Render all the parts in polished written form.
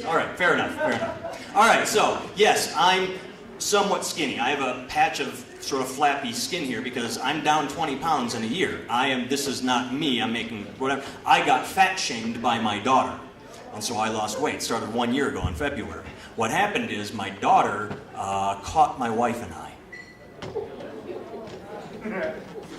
All right, fair enough, fair enough. All right, so, yes, I'm somewhat skinny. I have a patch of sort of flappy skin here because I'm down 20 pounds in a year. This is not me, I'm making whatever. I got fat shamed by my daughter, and so I lost weight. Started 1 year ago in February. What happened is my daughter caught my wife and I.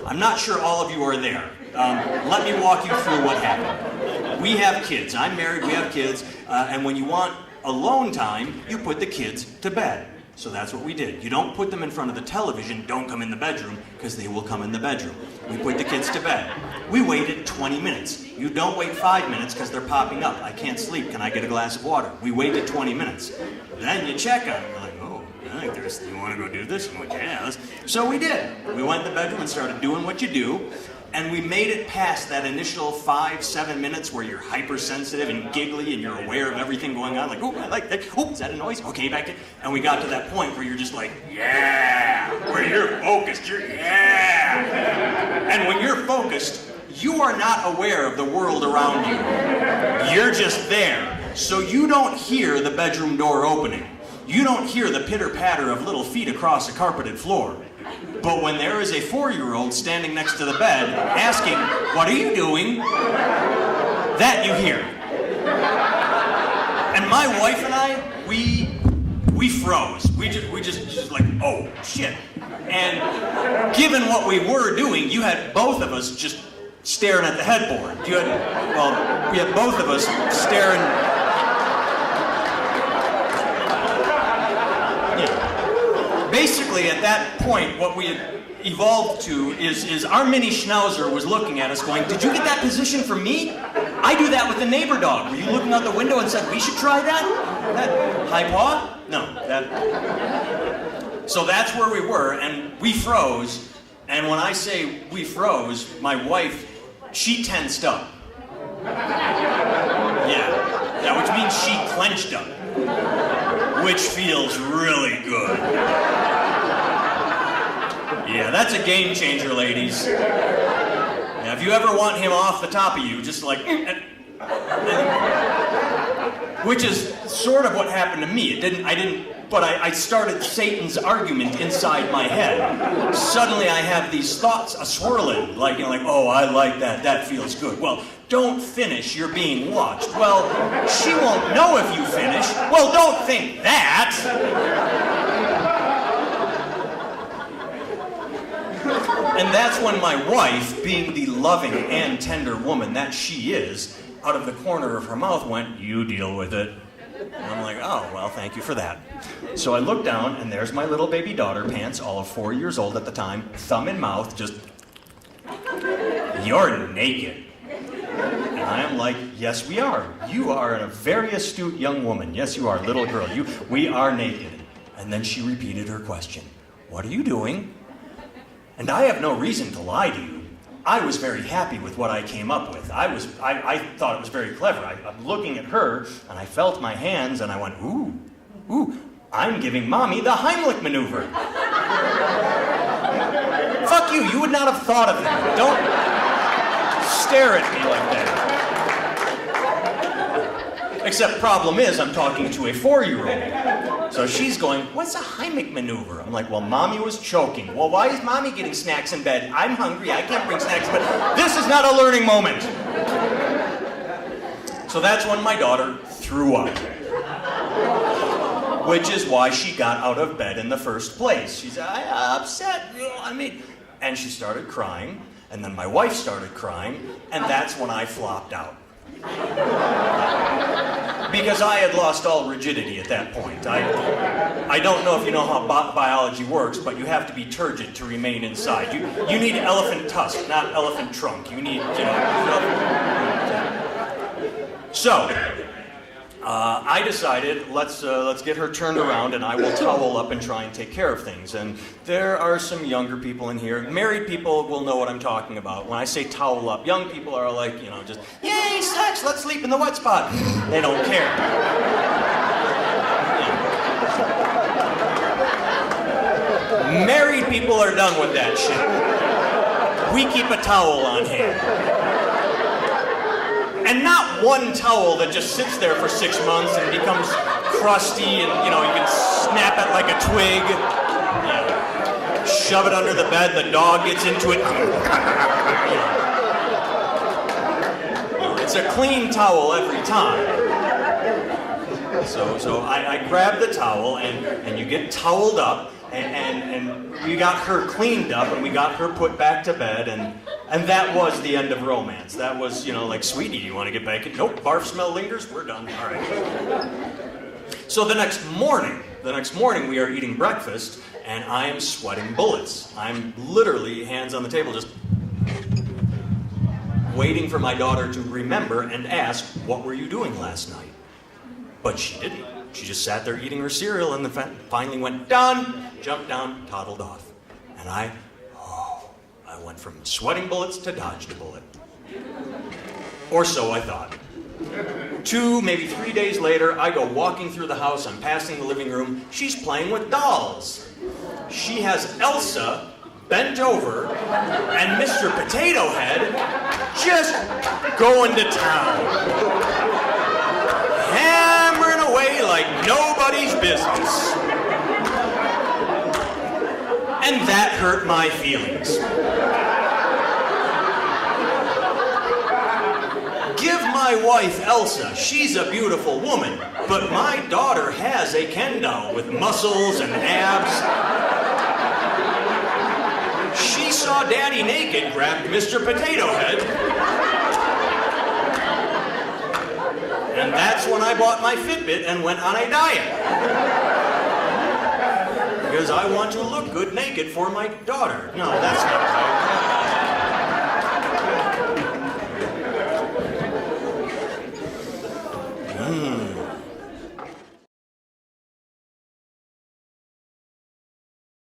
I'm not sure all of you are there. Let me walk you through what happened. We have kids. I'm married, we have kids, and when you want alone time, you put the kids to bed. So that's what we did. You don't put them in front of the television, don't come in the bedroom, because they will come in the bedroom. We put the kids to bed. We waited 20 minutes. You don't wait 5 minutes because they're popping up. I can't sleep, can I get a glass of water? We waited 20 minutes. Then you check on them, you're like, oh, I think you want to go do this? I'm like, yeah. So we did. We went in the bedroom and started doing what you do. And we made it past that initial 5-7 minutes where you're hypersensitive and giggly and you're aware of everything going on. Like, oh, I like that. Oh, is that a noise? Okay, back to... And we got to that point where you're just like, yeah. Where you're focused, yeah. And when you're focused, you are not aware of the world around you. You're just there. So you don't hear the bedroom door opening. You don't hear the pitter-patter of little feet across a carpeted floor. But when there is a 4-year-old standing next to the bed asking, what are you doing? That you hear. And my wife and I, we froze. We just like, oh, shit. And given what we were doing, you had both of us just staring at the headboard. We had both of us staring... Basically, at that point, what we had evolved to is our mini schnauzer was looking at us going, did you get that position from me? I do that with the neighbor dog. Were you looking out the window and said, we should try that? High paw? No. So that's where we were, and we froze. And when I say we froze, my wife, she tensed up. Yeah, which means she clenched up. Which feels really good. Yeah, that's a game changer, ladies. Yeah, if you ever want him off the top of you, just like... Which is sort of what happened to me. But I started Satan's argument inside my head. Suddenly I have these thoughts swirling, like, oh, I like that, that feels good. Well, don't finish, you're being watched. Well, she won't know if you finish. Well, don't think that. And that's when my wife, being the loving and tender woman that she is, out of the corner of her mouth went, you deal with it. And I'm like, oh, well, thank you for that. So I look down, and there's my little baby daughter, Pants, all of 4 years old at the time, thumb in mouth, just, you're naked. And I am like, yes, we are. You are a very astute young woman. Yes, you are, little girl. We are naked. And then she repeated her question. What are you doing? And I have no reason to lie to you. I was very happy with what I came up with. I thought it was very clever. I'm looking at her, and I felt my hands, and I went, ooh, I'm giving Mommy the Heimlich maneuver. Fuck you, you would not have thought of that. Don't stare at me like that. Except problem is, I'm talking to a 4-year-old. So she's going, what's a Heimlich maneuver? I'm like, well, Mommy was choking. Well, why is Mommy getting snacks in bed? I'm hungry, I can't bring snacks in bed. This is not a learning moment. So that's when my daughter threw up. Which is why she got out of bed in the first place. She's upset, and she started crying, and then my wife started crying, and that's when I flopped out. Because I had lost all rigidity at that point. I don't know if you know how biology works, but you have to be turgid to remain inside. You need elephant tusk, not elephant trunk. You need, So, I decided, let's get her turned around and I will towel up and try and take care of things. And there are some younger people in here. Married people will know what I'm talking about. When I say towel up, young people are like, just, yay, sex, let's sleep in the wet spot. They don't care. Married people are done with that shit. We keep a towel on hand. And not one towel that just sits there for 6 months and becomes crusty and, you can snap it like a twig. Shove it under the bed, the dog gets into it. It's a clean towel every time. So I grabbed the towel, and you get toweled up, and we got her cleaned up, and we got her put back to bed, and that was the end of romance. That was, like, sweetie, do you want to get back in? Nope, barf smell lingers, we're done. All right. So the next morning we are eating breakfast, and I am sweating bullets. I'm literally hands on the table, just waiting for my daughter to remember and ask, what were you doing last night? But she didn't. She just sat there eating her cereal and then finally went, done, jumped down, toddled off. And I went from sweating bullets to dodged a bullet. Or so I thought. 2, maybe 3 days later, I go walking through the house, I'm passing the living room, she's playing with dolls. She has Elsa bent over and Mr. Potato Head just going to town. Hammering away like nobody's business. And that hurt my feelings. Give my wife Elsa, she's a beautiful woman, but my daughter has a Ken doll with muscles and abs. She saw Daddy naked, grabbed Mr. Potato Head. And that's when I bought my Fitbit and went on a diet. Because I want to look good naked for my daughter. No, that's not right.